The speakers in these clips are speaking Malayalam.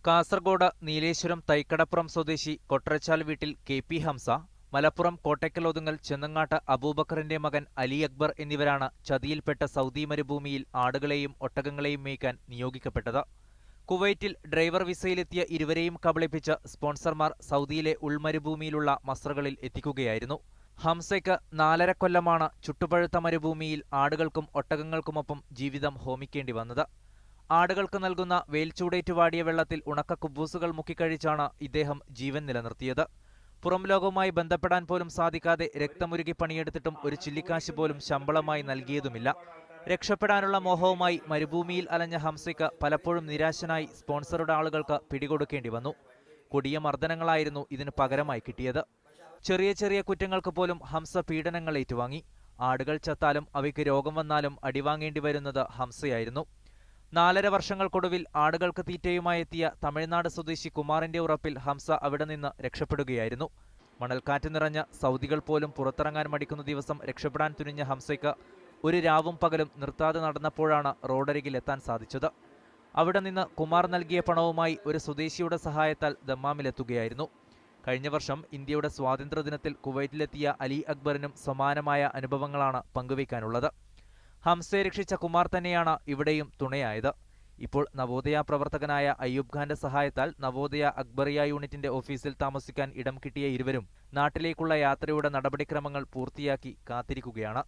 കാസർഗോഡ് നീലേശ്വരം തൈക്കടപ്പുറം സ്വദേശി കൊട്രച്ചാൽ വീട്ടിൽ കെ.പി. ഹംസ, മലപ്പുറം കോട്ടയ്ക്കൽ ഒതുങ്ങൽ ചെന്നങ്ങാട്ട് അബൂബക്കറിന്റെ മകൻ അലി അക്ബർ എന്നിവരാണ് ചതിയിൽപ്പെട്ട സൗദി മരുഭൂമിയിൽ ആടുകളെയും ഒട്ടകങ്ങളെയും മേയ്ക്കാൻ നിയോഗിക്കപ്പെട്ടത്. കുവൈറ്റിൽ ഡ്രൈവർ വിസയിലെത്തിയ ഇരുവരെയും കബളിപ്പിച്ച് സ്പോൺസർമാർ സൗദിയിലെ ഉൾമരുഭൂമിയിലുള്ള മസ്രകളിൽ എത്തിക്കുകയായിരുന്നു. ഹംസയ്ക്ക് 4.5 കൊല്ലമാണ് ചുട്ടുപഴുത്ത മരുഭൂമിയിൽ ആടുകൾക്കും ഒട്ടകങ്ങൾക്കുമൊപ്പം ജീവിതം ഹോമിക്കേണ്ടി വന്നത്. ആടുകൾക്ക് നൽകുന്ന വേൽച്ചൂടേറ്റു വാടിയ വെള്ളത്തിൽ ഉണക്ക കുബൂസുകൾ മുക്കിക്കഴിച്ചാണ് ഇദ്ദേഹം ജീവൻ നിലനിർത്തിയത്. പുറം ലോകവുമായി ബന്ധപ്പെടാൻ പോലും സാധിക്കാതെ രക്തമുരുകി പണിയെടുത്തിട്ടും ഒരു ചില്ലിക്കാശ് പോലും ശമ്പളമായി നൽകിയതുമില്ല. രക്ഷപ്പെടാനുള്ള മോഹവുമായി മരുഭൂമിയിൽ അലഞ്ഞ ഹംസയ്ക്ക് പലപ്പോഴും നിരാശനായി സ്പോൺസറുടെ ആളുകൾക്ക് പിടികൊടുക്കേണ്ടി വന്നു. കൊടിയ മർദ്ദനങ്ങളായിരുന്നു ഇതിന് പകരമായി കിട്ടിയത്. ചെറിയ ചെറിയ കുറ്റങ്ങൾക്ക് പോലും ഹംസ പീഡനങ്ങൾ ഏറ്റുവാങ്ങി. ആടുകൾ ചത്താലും അവയ്ക്ക് രോഗം വന്നാലും അടിവാങ്ങേണ്ടി വരുന്നത് ഹംസയായിരുന്നു. 4.5 വർഷങ്ങൾക്കൊടുവിൽ ആടുകൾക്ക് തീറ്റയുമായി എത്തിയ തമിഴ്നാട് സ്വദേശി കുമാറിന്റെ ഉറപ്പിൽ ഹംസ അവിടെ നിന്ന് രക്ഷപ്പെടുകയായിരുന്നു. മണൽക്കാറ്റ് നിറഞ്ഞ സൗദികൾ പോലും പുറത്തിറങ്ങാൻ മടിക്കുന്ന ദിവസം രക്ഷപ്പെടാൻ തുനിഞ്ഞ ഹംസയ്ക്ക് ഒരു രാവും പകലും നിർത്താതെ നടന്നപ്പോഴാണ് റോഡരികിൽ എത്താൻ സാധിച്ചത്. അവിടെ നിന്ന് കുമാർ നൽകിയ പണവുമായി ഒരു സ്വദേശിയുടെ സഹായത്താൽ ദമ്മാമിലെത്തുകയായിരുന്നു. കഴിഞ്ഞ വർഷം ഇന്ത്യയുടെ സ്വാതന്ത്ര്യദിനത്തിൽ കുവൈറ്റിലെത്തിയ അലി അക്ബറിനും സമാനമായ അനുഭവങ്ങളാണ് പങ്കുവയ്ക്കാനുള്ളത്. ഹംസയെ രക്ഷിച്ച കുമാർ തന്നെയാണ് ഇവിടെയും തുണയായത്. ഇപ്പോൾ നവോദയ പ്രവർത്തകനായ അയ്യൂബ് ഖാന്റെ സഹായത്താൽ നവോദയ അക്ബറിയ യൂണിറ്റിന്റെ ഓഫീസിൽ താമസിക്കാൻ ഇടം കിട്ടിയ ഇരുവരും നാട്ടിലേക്കുള്ള യാത്രയുടെ നടപടിക്രമങ്ങൾ പൂർത്തിയാക്കി കാത്തിരിക്കുകയാണ്.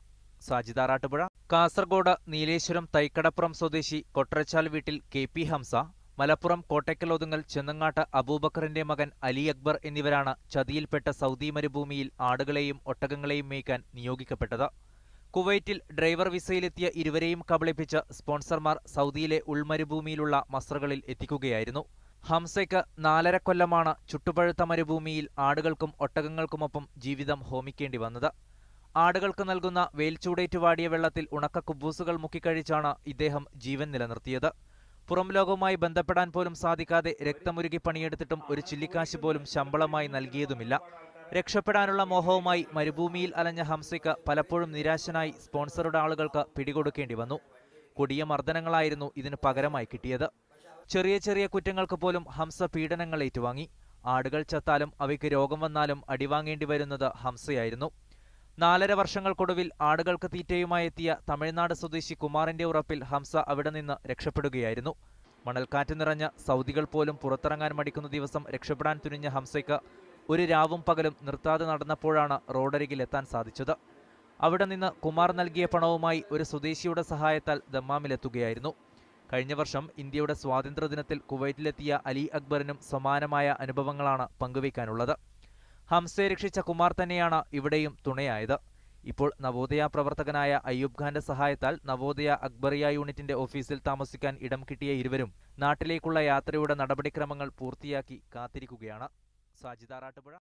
സാജിദ റാട്ടുപുഴ. കാസർഗോഡ് നീലേശ്വരം തൈക്കടപ്പുറം സ്വദേശി കൊട്രച്ചാൽ വീട്ടിൽ കെ.പി. ഹംസ, മലപ്പുറം കോട്ടയ്ക്കൽ ഒതുങ്ങൽ ചെന്നങ്ങാട്ട് അബൂബക്കറിന്റെ മകൻ അലി അക്ബർ എന്നിവരാണ് ചതിയിൽപ്പെട്ട സൗദി മരുഭൂമിയിൽ ആടുകളെയും ഒട്ടകങ്ങളെയും മേയ്ക്കാൻ നിയോഗിക്കപ്പെട്ടത്. കുവൈറ്റിൽ ഡ്രൈവർ വിസയിലെത്തിയ ഇരുവരെയും കബളിപ്പിച്ച് സ്പോൺസർമാർ സൗദിയിലെ ഉൾമരുഭൂമിയിലുള്ള മസ്രകളിൽ എത്തിക്കുകയായിരുന്നു. ഹംസയ്ക്ക് 4.5 കൊല്ലമാണ് ചുട്ടുപഴുത്ത മരുഭൂമിയിൽ ആടുകൾക്കും ഒട്ടകങ്ങൾക്കുമൊപ്പം ജീവിതം ഹോമിക്കേണ്ടി വന്നത്. ആടുകൾക്ക് നൽകുന്ന വേൽച്ചൂടേറ്റു വാടിയ വെള്ളത്തിൽ ഉണക്ക കുബൂസുകൾ മുക്കിക്കഴിച്ചാണ് ഇദ്ദേഹം ജീവൻ നിലനിർത്തിയത്. പുറം ലോകവുമായി ബന്ധപ്പെടാൻ പോലും സാധിക്കാതെ രക്തമുരുകി പണിയെടുത്തിട്ടും ഒരു ചില്ലിക്കാശ് പോലും ശമ്പളമായി നൽകിയതുമില്ല. രക്ഷപ്പെടാനുള്ള മോഹവുമായി മരുഭൂമിയിൽ അലഞ്ഞ ഹംസയ്ക്ക് പലപ്പോഴും നിരാശനായി സ്പോൺസറുടെ ആളുകൾക്ക് പിടികൊടുക്കേണ്ടി വന്നു. കൊടിയ മർദ്ദനങ്ങളായിരുന്നു ഇതിന് പകരമായി കിട്ടിയത്. ചെറിയ ചെറിയ കുറ്റങ്ങൾക്ക് പോലും ഹംസ പീഡനങ്ങൾ ഏറ്റുവാങ്ങി. ആടുകൾ ചത്താലും അവയ്ക്ക് രോഗം വന്നാലും അടിവാങ്ങേണ്ടി വരുന്നത് ഹംസയായിരുന്നു. 4.5 വർഷങ്ങൾക്കൊടുവിൽ ആടുകൾക്ക് തീറ്റയുമായി എത്തിയ തമിഴ്നാട് സ്വദേശി കുമാറിന്റെ ഉറപ്പിൽ ഹംസ അവിടെ നിന്ന് രക്ഷപ്പെടുകയായിരുന്നു. മണൽക്കാറ്റ് നിറഞ്ഞ സൗദികൾ പോലും പുറത്തിറങ്ങാൻ മടിക്കുന്ന ദിവസം രക്ഷപ്പെടാൻ തുനിഞ്ഞ ഹംസയ്ക്ക് ഒരു രാവും പകലും നിർത്താതെ നടന്നപ്പോഴാണ് റോഡരികിൽ എത്താൻ സാധിച്ചത്. അവിടെ നിന്ന് കുമാർ നൽകിയ പണവുമായി ഒരു സ്വദേശിയുടെ സഹായത്താൽ ദമ്മാമിലെത്തുകയായിരുന്നു. കഴിഞ്ഞ വർഷം ഇന്ത്യയുടെ സ്വാതന്ത്ര്യദിനത്തിൽ കുവൈറ്റിലെത്തിയ അലി അക്ബറിനും സമാനമായ അനുഭവങ്ങളാണ് പങ്കുവയ്ക്കാനുള്ളത്. ഹംസയെ രക്ഷിച്ച കുമാർ തന്നെയാണ് ഇവിടെയും തുണയായത്. ഇപ്പോൾ നവോദയ പ്രവർത്തകനായ അയ്യൂബ് ഖാന്റെ സഹായത്താൽ നവോദയ അക്ബറിയ യൂണിറ്റിന്റെ ഓഫീസിൽ താമസിക്കാൻ ഇടം കിട്ടിയ ഇരുവരും നാട്ടിലേക്കുള്ള യാത്രയുടെ നടപടിക്രമങ്ങൾ പൂർത്തിയാക്കി കാത്തിരിക്കുകയാണ്. സാജിദ റാട്ടുപുഴ.